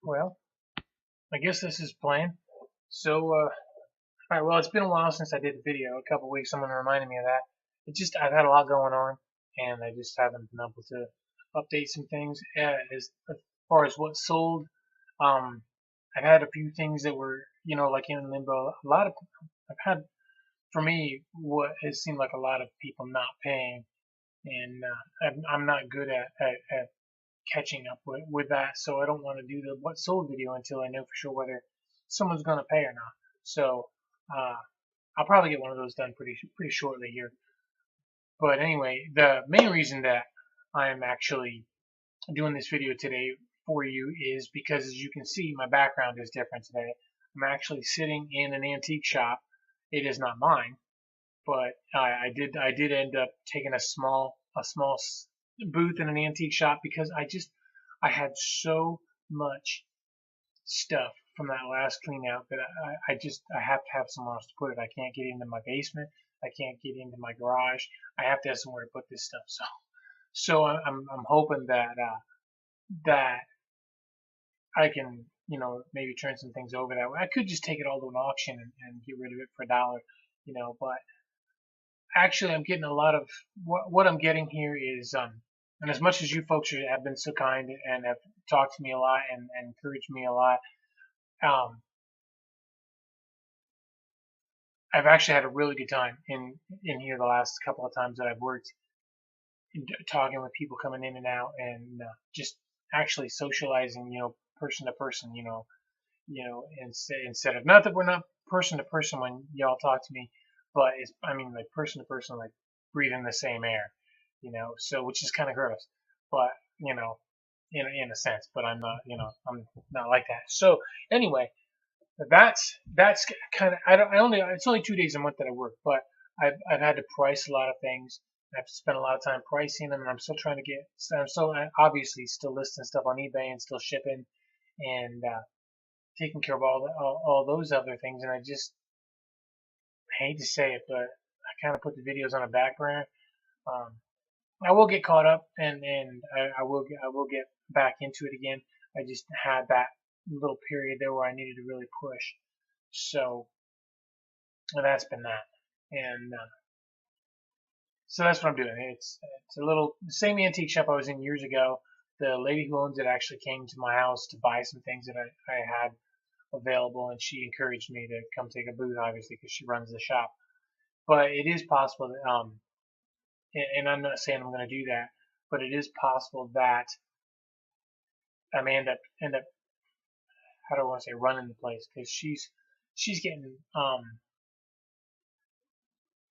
Well, I guess this is playing. Alright, well, it's been a while since I did a video, a couple weeks. Someone reminded me of that. I've had a lot going on, and I just haven't been able to update some things. As far as what sold, um, I've had a few things that were, like in limbo. I've had, for me, what has seemed like a lot of people not paying, and I'm not good at catching up with that. So I don't want to do the what sold video until I know for sure whether someone's going to pay or not. So uh, I'll probably get one of those done pretty shortly here. But anyway, the main reason that I'm actually doing this video today for you is because, as you can see, my background is different today. I'm actually sitting in an antique shop. It is not mine, but I did end up taking a small booth in an antique shop because I had so much stuff from that last clean out that I have to have somewhere else to put it. I can't get into my basement. I can't get into my garage. I have to have somewhere to put this stuff. So I'm hoping that I can, maybe turn some things over that way. I could just take it all to an auction and get rid of it for $1, but actually I'm getting a lot of what I'm getting here is and as much as you folks have been so kind and have talked to me a lot and encouraged me a lot, um, I've actually had a really good time in here the last couple of times that I've worked, talking with people coming in and out, and just actually socializing, person to person, instead of, not that we're not person to person when y'all talk to me, but I mean like person to person, like breathing the same air, so which is kind of gross, but in a sense, but I'm not like that. So anyway, that's kind of, it's only 2 days a month that I work, but I've had to price a lot of things. I've spent a lot of time pricing them, and I'm still obviously still listing stuff on eBay and still shipping and taking care of all those other things. And I hate to say it, but I kind of put the videos on a back burner. Um, I will get caught up, and I will get back into it again. I just had that little period there where I needed to really push. So that's been that, and so that's what I'm doing. It's a little the same antique shop I was in years ago. The lady who owns it actually came to my house to buy some things that I had available, and she encouraged me to come take a booth, obviously, because she runs the shop. But it is possible that, and I'm not saying I'm going to do that, but it is possible that I may end up how do I want to say, running the place, because she's getting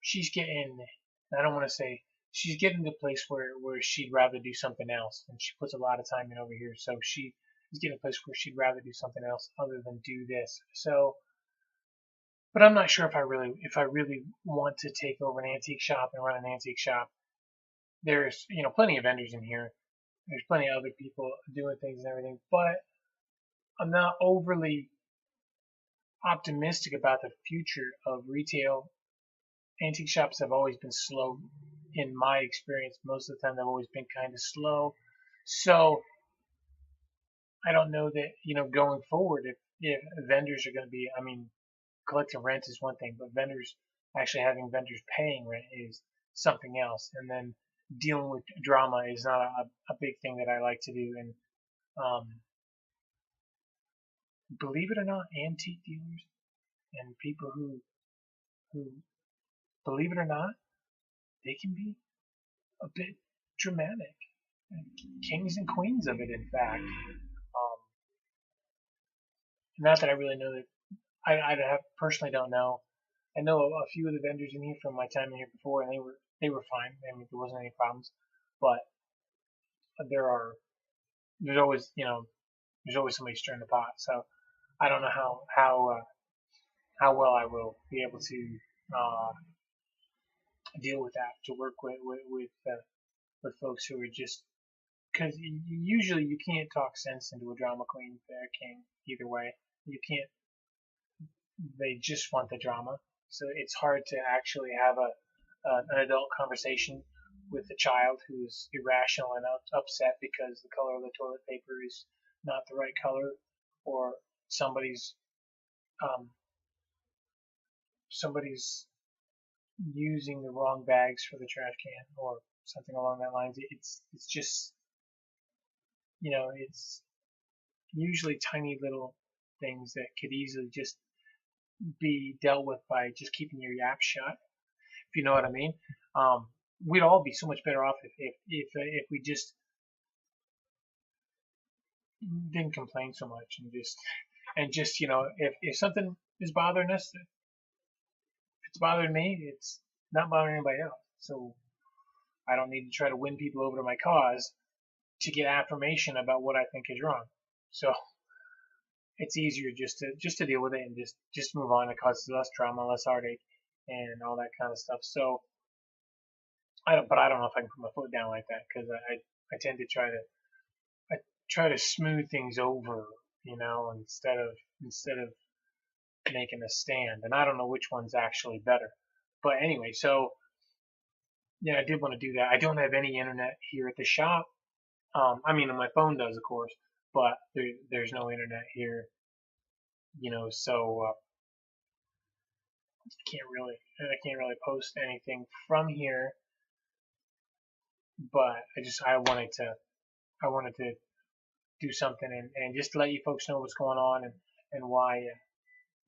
she's getting I don't want to say she's getting to the place where she'd rather do something else, and she puts a lot of time in over here, so she is getting a place where she'd rather do something else other than do this. So, but I'm not sure if I really want to take over an antique shop and run an antique shop. There's plenty of vendors in here. There's plenty of other people doing things and everything, but I'm not overly optimistic about the future of retail. Antique shops have always been slow in my experience. Most of the time they've always been kind of slow. So I don't know that, going forward, if vendors are going to be, I mean, collecting rent is one thing, but actually having vendors paying rent is something else. And then dealing with drama is not a big thing that I like to do. And believe it or not, antique dealers and people who believe it or not, they can be a bit dramatic. Kings and queens of it, in fact. Not that I really know that. Personally don't know. I know a few of the vendors in here from my time in here before, and they were fine. I mean, there wasn't any problems. But there are there's always there's always somebody stirring the pot. So I don't know how well I will be able to deal with that, to work with folks who are just, because usually you can't talk sense into a drama queen or king either way. You can't. They just want the drama, so it's hard to actually have an adult conversation with a child who's irrational and upset because the color of the toilet paper is not the right color, or somebody's somebody's using the wrong bags for the trash can or something along that lines. It's just, it's usually tiny little things that could easily just be dealt with by just keeping your yap shut, if you know what I mean. We'd all be so much better off if we just didn't complain so much and just if something is bothering us, if it's bothering me, it's not bothering anybody else. So I don't need to try to win people over to my cause to get affirmation about what I think is wrong. So it's easier just to deal with it and just move on. It causes less trauma, less heartache, and all that kind of stuff. So I don't know if I can put my foot down like that, because I tend to try to smooth things over, instead of making a stand. And I don't know which one's actually better. But anyway, so yeah, I did want to do that. I don't have any internet here at the shop. I mean, my phone does, of course, but there's no internet here, so I can't really post anything from here. But I wanted to do something and just to let you folks know what's going on and why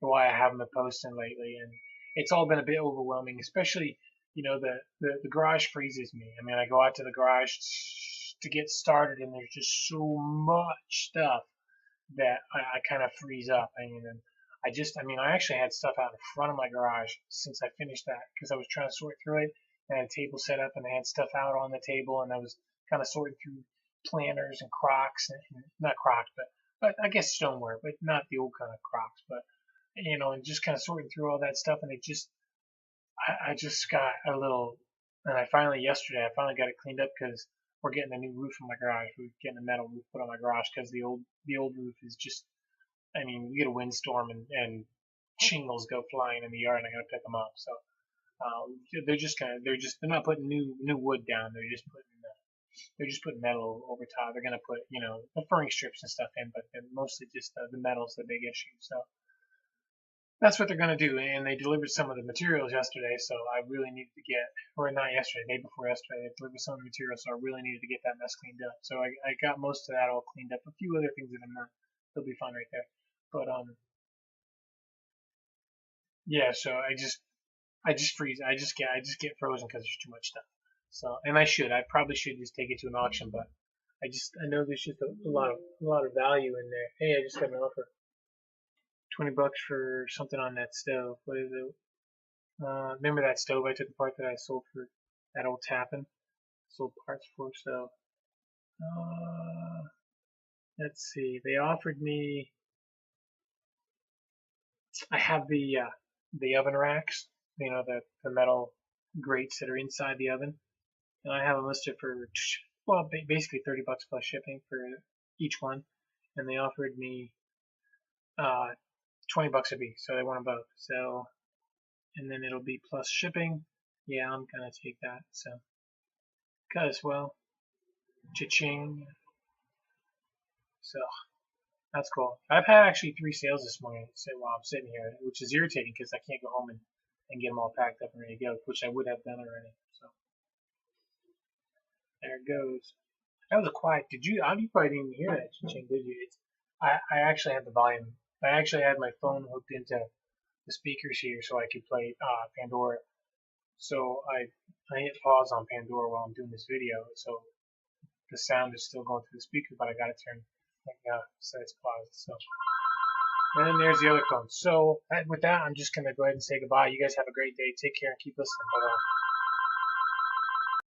I haven't been posting lately. And it's all been a bit overwhelming, especially the garage freezes me. I mean, I go out to the garage to get started, and there's just so much stuff that I kind of freeze up. I actually had stuff out in front of my garage since I finished that, because I was trying to sort through it. I had a table set up, and I had stuff out on the table, and I was kind of sorting through planters and Crocs, and not Crocs, but I guess stoneware, but not the old kind of Crocs, but and just kind of sorting through all that stuff, and I just got a little, and yesterday I finally got it cleaned up, because we're getting a new roof on my garage. We're getting a metal roof put on my garage, because the old roof is just, we get a windstorm and shingles go flying in the yard, and I gotta pick them up. So they're not putting new wood down. They're just putting metal over top. They're gonna put the furring strips and stuff in, but they're mostly just the metal's the big issue. So that's what they're gonna do. And they delivered some of the materials yesterday, so I really needed to or not yesterday, the day before yesterday, they delivered some of the materials, so I really needed to get that mess cleaned up. So I got most of that all cleaned up. A few other things that I'm not, they'll be fine right there. But yeah. So I just freeze. I just get frozen because there's too much stuff. So, and I probably should just take it to an auction, but I know there's just a lot of value in there. Hey, I just got an offer. $20 for something on that stove. What is it? Remember that stove I took apart that I sold for that old Tappan? Sold parts for. So, let's see. They offered me. I have the oven racks. The metal grates that are inside the oven, and I have them listed for basically $30 plus shipping for each one, and they offered me $20 a piece, so they want them both. So, and then it'll be plus shipping. Yeah, I'm gonna take that. So, cause cha-ching. So that's cool. I've had actually 3 sales this morning while I'm sitting here, which is irritating because I can't go home and get them all packed up and ready to go, which I would have done already. So there it goes. That was a quiet. You probably didn't even hear that cha-ching, did you? I actually had the volume. I actually had my phone hooked into the speakers here so I could play Pandora. So I hit pause on Pandora while I'm doing this video, so the sound is still going through the speaker, but I got it turned so it's paused. So, and then there's the other phone. So with that, I'm just gonna go ahead and say goodbye. You guys have a great day. Take care and keep listening. Bye-bye.